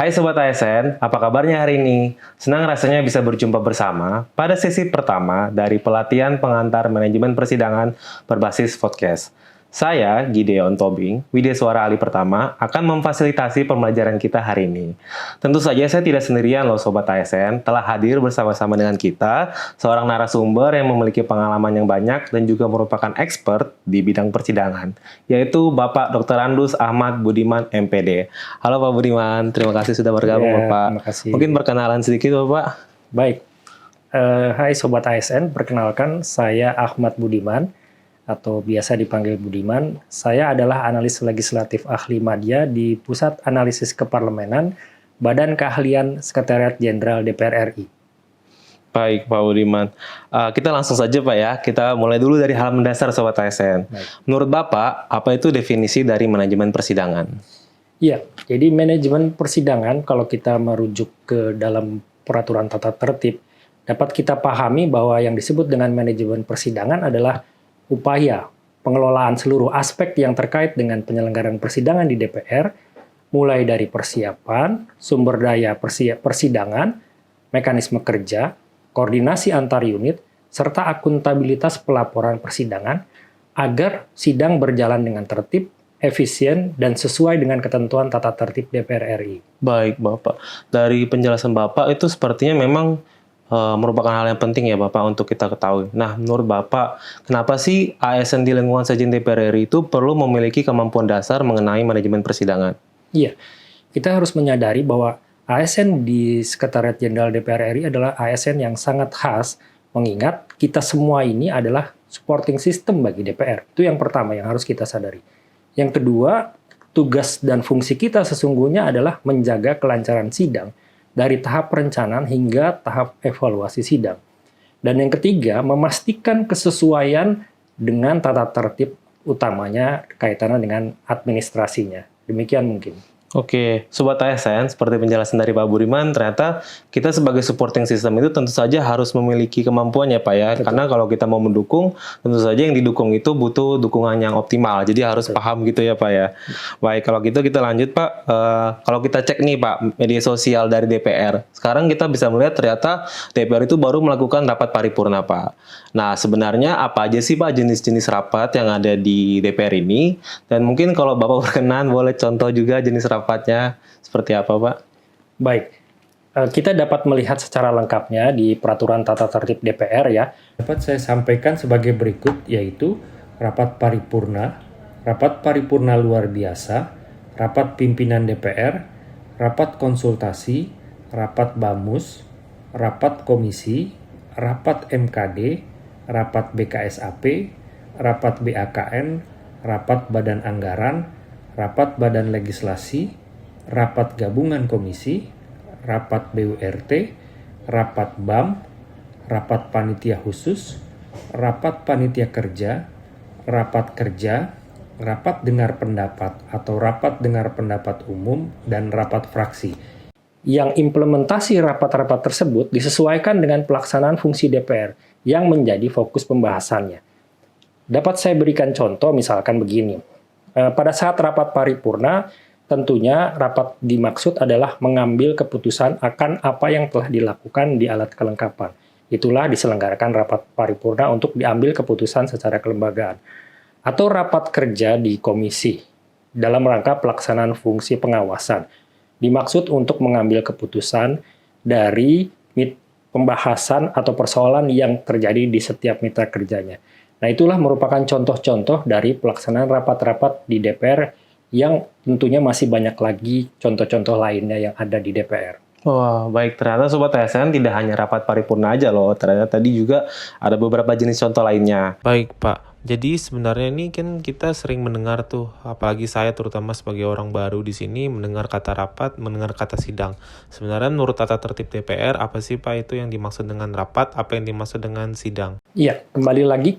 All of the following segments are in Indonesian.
Hai Sobat ASN, apa kabarnya hari ini? Senang rasanya bisa berjumpa bersama pada sesi pertama dari pelatihan pengantar manajemen persidangan berbasis podcast. Saya, Gideon Tobing, Widya Suara Ahli Pertama, akan memfasilitasi pembelajaran kita hari ini. Tentu saja saya tidak sendirian loh Sobat ASN, telah hadir bersama-sama dengan kita, seorang narasumber yang memiliki pengalaman yang banyak dan juga merupakan expert di bidang persidangan, yaitu Bapak Dr. Andus Ahmad Budiman, MPD. Halo Pak Budiman, terima kasih sudah bergabung Bapak. Terima kasih. Mungkin perkenalan sedikit Bapak. Baik, hai Sobat ASN, perkenalkan saya Ahmad Budiman, atau biasa dipanggil Budiman. Saya adalah analis legislatif ahli media di Pusat Analisis Keparlemenan, Badan Keahlian Sekretariat Jenderal DPR RI. Baik Pak Budiman, kita langsung saja Pak ya, kita mulai dulu dari hal mendasar Sobat ASN. Baik. Menurut Bapak, apa itu definisi dari manajemen persidangan? Iya, jadi manajemen persidangan kalau kita merujuk ke dalam peraturan tata tertib, dapat kita pahami bahwa yang disebut dengan manajemen persidangan adalah upaya pengelolaan seluruh aspek yang terkait dengan penyelenggaraan persidangan di DPR, mulai dari persiapan, sumber daya persidangan, mekanisme kerja, koordinasi antar unit, serta akuntabilitas pelaporan persidangan, agar sidang berjalan dengan tertib, efisien, dan sesuai dengan ketentuan tata tertib DPR RI. Baik Bapak, dari penjelasan Bapak itu sepertinya memang merupakan hal yang penting ya Bapak untuk kita ketahui. Nah, menurut Bapak, kenapa sih ASN di lingkungan Sekjen DPR RI itu perlu memiliki kemampuan dasar mengenai manajemen persidangan? Iya, kita harus menyadari bahwa ASN di Sekretariat Jenderal DPR RI adalah ASN yang sangat khas, mengingat kita semua ini adalah supporting system bagi DPR. Itu yang pertama yang harus kita sadari. Yang kedua, tugas dan fungsi kita sesungguhnya adalah menjaga kelancaran sidang, dari tahap perencanaan hingga tahap evaluasi sidang. Dan yang ketiga, memastikan kesesuaian dengan tata tertib utamanya kaitannya dengan administrasinya. Demikian mungkin. Oke, Sobat ASN, seperti penjelasan dari Pak Budiman, ternyata kita sebagai supporting system itu tentu saja harus memiliki kemampuan ya Pak ya. Betul. Karena kalau kita mau mendukung, tentu saja yang didukung itu butuh dukungan yang optimal. Jadi harus Betul. paham gitu ya Pak ya. Baik, kalau gitu kita lanjut Pak. Kalau kita cek nih Pak, media sosial dari DPR. Sekarang kita bisa melihat ternyata DPR itu baru melakukan rapat paripurna Pak. Nah, sebenarnya apa aja sih Pak jenis-jenis rapat yang ada di DPR ini? Dan mungkin kalau Bapak berkenan, boleh contoh juga jenis rapatnya seperti apa Pak? Baik, kita dapat melihat secara lengkapnya di Peraturan Tata Tertib DPR ya. Dapat saya sampaikan sebagai berikut, yaitu rapat paripurna luar biasa, rapat pimpinan DPR, rapat konsultasi, rapat BAMUS, rapat komisi, rapat MKD, rapat BKSAP, rapat BAKN, rapat Badan Anggaran, rapat Badan Legislasi, rapat Gabungan Komisi, rapat BURT, rapat BAM, rapat Panitia Khusus, rapat Panitia Kerja, rapat Kerja, rapat Dengar Pendapat atau rapat Dengar Pendapat Umum, dan rapat fraksi. Yang implementasi rapat-rapat tersebut disesuaikan dengan pelaksanaan fungsi DPR yang menjadi fokus pembahasannya. Dapat saya berikan contoh misalkan begini. Pada saat rapat paripurna, tentunya rapat dimaksud adalah mengambil keputusan akan apa yang telah dilakukan di alat kelengkapan. Itulah diselenggarakan rapat paripurna untuk diambil keputusan secara kelembagaan. Atau rapat kerja di komisi dalam rangka pelaksanaan fungsi pengawasan. Dimaksud untuk mengambil keputusan dari pembahasan atau persoalan yang terjadi di setiap mitra kerjanya. Nah, itulah merupakan contoh-contoh dari pelaksanaan rapat-rapat di DPR yang tentunya masih banyak lagi contoh-contoh lainnya yang ada di DPR. Wah, baik. Ternyata Sobat ASN tidak hanya rapat paripurna aja loh. Ternyata tadi juga ada beberapa jenis contoh lainnya. Baik, Pak. Jadi sebenarnya ini kan kita sering mendengar tuh, apalagi saya terutama sebagai orang baru di sini, mendengar kata rapat, mendengar kata sidang. Sebenarnya menurut tata tertib DPR, apa sih Pak itu yang dimaksud dengan rapat, apa yang dimaksud dengan sidang? Iya, kembali lagi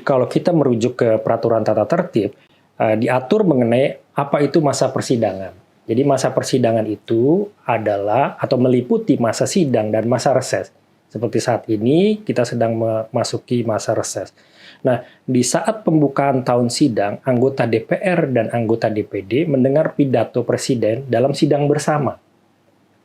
kalau kita merujuk ke peraturan tata tertib, diatur mengenai apa itu masa persidangan. Jadi masa persidangan itu adalah atau meliputi masa sidang dan masa reses. Seperti saat ini kita sedang memasuki masa reses. Nah, di saat pembukaan tahun sidang, anggota DPR dan anggota DPD mendengar pidato Presiden dalam sidang bersama.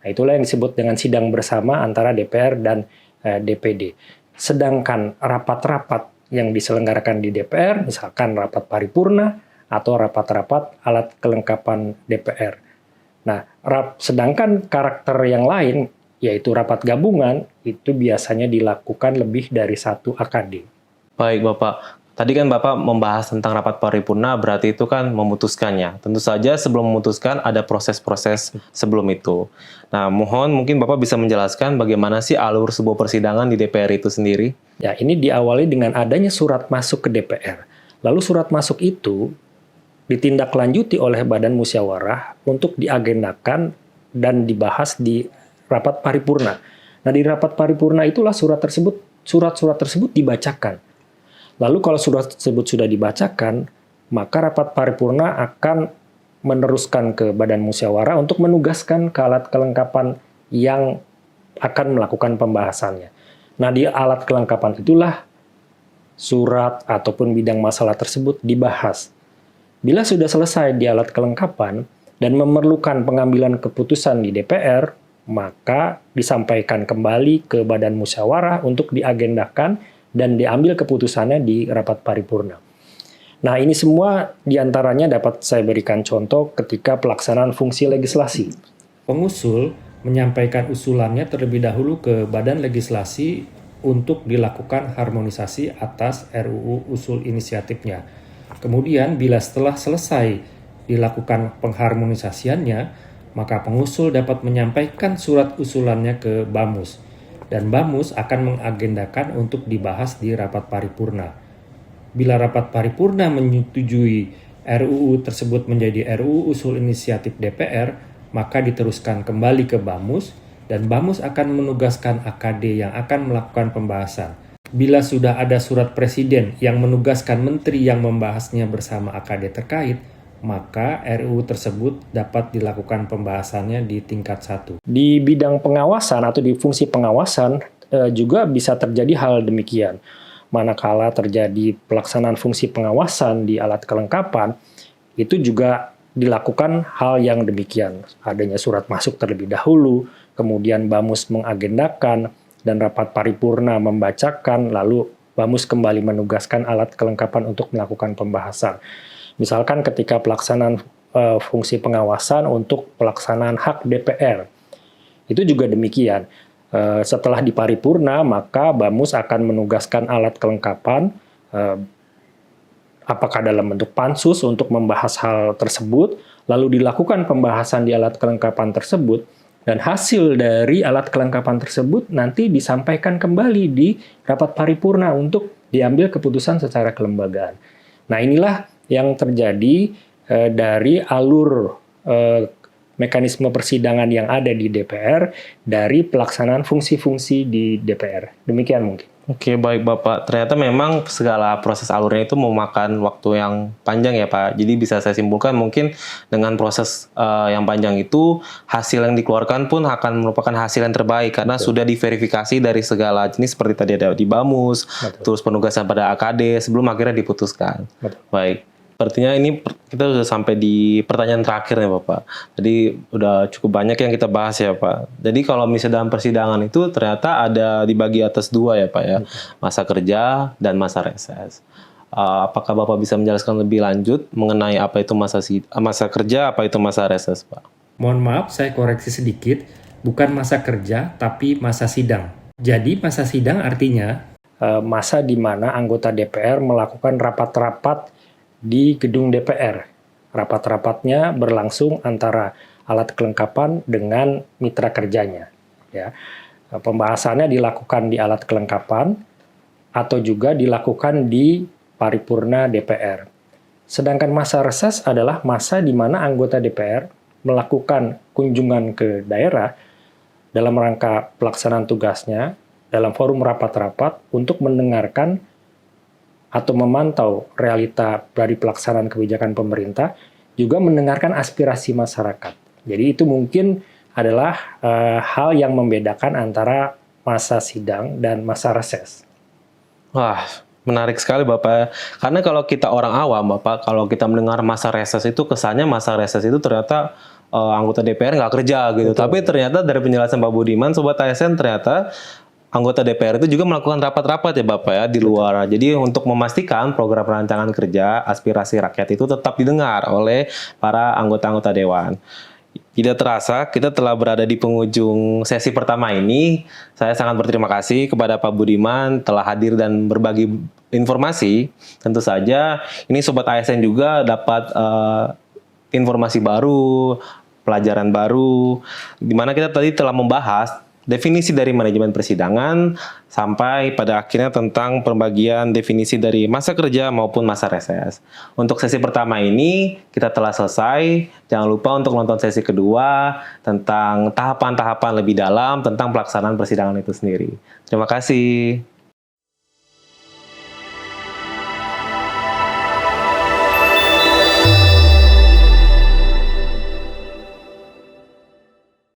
Nah, itulah yang disebut dengan sidang bersama antara DPR dan DPD. Sedangkan rapat-rapat yang diselenggarakan di DPR, misalkan rapat paripurna atau rapat-rapat alat kelengkapan DPR. Nah, sedangkan karakter yang lain, yaitu rapat gabungan, itu biasanya dilakukan lebih dari 1 AKD. Baik, Bapak. Tadi kan Bapak membahas tentang rapat paripurna, berarti itu kan memutuskannya. Tentu saja sebelum memutuskan ada proses-proses sebelum itu. Nah, mohon mungkin Bapak bisa menjelaskan bagaimana sih alur sebuah persidangan di DPR itu sendiri? Ya, ini diawali dengan adanya surat masuk ke DPR. Lalu surat masuk itu ditindaklanjuti oleh Badan Musyawarah untuk diagendakan dan dibahas di rapat paripurna. Nah, di rapat paripurna itulah surat-surat tersebut dibacakan. Lalu kalau surat tersebut sudah dibacakan, maka rapat paripurna akan meneruskan ke Badan Musyawarah untuk menugaskan ke alat kelengkapan yang akan melakukan pembahasannya. Nah, di alat kelengkapan itulah surat ataupun bidang masalah tersebut dibahas. Bila sudah selesai di alat kelengkapan dan memerlukan pengambilan keputusan di DPR, maka disampaikan kembali ke Badan Musyawarah untuk diagendakan dan diambil keputusannya di rapat paripurna. Nah, ini semua diantaranya dapat saya berikan contoh ketika pelaksanaan fungsi legislasi. Pengusul menyampaikan usulannya terlebih dahulu ke Badan Legislasi untuk dilakukan harmonisasi atas RUU usul inisiatifnya. Kemudian, bila setelah selesai dilakukan pengharmonisasiannya, maka pengusul dapat menyampaikan surat usulannya ke BAMUS. Dan BAMUS akan mengagendakan untuk dibahas di rapat paripurna. Bila rapat paripurna menyetujui RUU tersebut menjadi RUU usul inisiatif DPR, maka diteruskan kembali ke BAMUS, dan BAMUS akan menugaskan AKD yang akan melakukan pembahasan. Bila sudah ada surat presiden yang menugaskan menteri yang membahasnya bersama AKD terkait, maka RUU tersebut dapat dilakukan pembahasannya di tingkat 1. Di bidang pengawasan atau di fungsi pengawasan juga bisa terjadi hal demikian. Manakala terjadi pelaksanaan fungsi pengawasan di alat kelengkapan, itu juga dilakukan hal yang demikian. Adanya surat masuk terlebih dahulu, kemudian BAMUS mengagendakan, dan rapat paripurna membacakan, lalu BAMUS kembali menugaskan alat kelengkapan untuk melakukan pembahasan. Misalkan ketika pelaksanaan fungsi pengawasan untuk pelaksanaan hak DPR, itu juga demikian. Setelah di paripurna, maka BAMUS akan menugaskan alat kelengkapan, apakah dalam bentuk pansus untuk membahas hal tersebut, lalu dilakukan pembahasan di alat kelengkapan tersebut, dan hasil dari alat kelengkapan tersebut nanti disampaikan kembali di rapat paripurna untuk diambil keputusan secara kelembagaan. Nah, inilah yang terjadi dari alur mekanisme persidangan yang ada di DPR dari pelaksanaan fungsi-fungsi di DPR. Demikian mungkin. Oke, baik Bapak. Ternyata memang segala proses alurnya itu memakan waktu yang panjang ya Pak. Jadi bisa saya simpulkan mungkin dengan proses yang panjang itu, hasil yang dikeluarkan pun akan merupakan hasil yang terbaik karena sudah diverifikasi dari segala jenis seperti tadi ada di BAMUS, terus penugasan pada AKD sebelum akhirnya diputuskan. Baik. Sepertinya ini kita sudah sampai di pertanyaan terakhir nih Bapak. Jadi udah cukup banyak yang kita bahas ya Pak. Jadi kalau misalnya dalam persidangan itu ternyata ada dibagi atas 2 ya Pak ya. Masa kerja dan masa reses. Apakah Bapak bisa menjelaskan lebih lanjut mengenai apa itu masa kerja, apa itu masa reses Pak? Mohon maaf, saya koreksi sedikit. Bukan masa kerja, tapi masa sidang. Jadi masa sidang artinya masa di mana anggota DPR melakukan rapat-rapat di gedung DPR. Rapat-rapatnya berlangsung antara alat kelengkapan dengan mitra kerjanya. Ya. Pembahasannya dilakukan di alat kelengkapan atau juga dilakukan di paripurna DPR. Sedangkan masa reses adalah masa di mana anggota DPR melakukan kunjungan ke daerah dalam rangka pelaksanaan tugasnya dalam forum rapat-rapat untuk mendengarkan atau memantau realita dari pelaksanaan kebijakan pemerintah, juga mendengarkan aspirasi masyarakat. Jadi itu mungkin adalah hal yang membedakan antara masa sidang dan masa reses. Wah, menarik sekali Bapak. Karena kalau kita orang awam Bapak, kalau kita mendengar masa reses itu kesannya masa reses itu ternyata anggota DPR nggak kerja gitu. Tapi ternyata dari penjelasan Pak Budiman, Sobat ASN, ternyata anggota DPR itu juga melakukan rapat-rapat ya Bapak ya di luar. Jadi untuk memastikan program rancangan kerja aspirasi rakyat itu tetap didengar oleh para anggota-anggota dewan. Tidak terasa, kita telah berada di penghujung sesi pertama ini. Saya sangat berterima kasih kepada Pak Budiman telah hadir dan berbagi informasi. Tentu saja, ini Sobat ASN juga dapat informasi baru, pelajaran baru, di mana kita tadi telah membahas definisi dari manajemen persidangan sampai pada akhirnya tentang pembagian definisi dari masa kerja maupun masa reses. Untuk sesi pertama ini kita telah selesai. Jangan lupa untuk nonton sesi kedua tentang tahapan-tahapan lebih dalam tentang pelaksanaan persidangan itu sendiri. Terima kasih.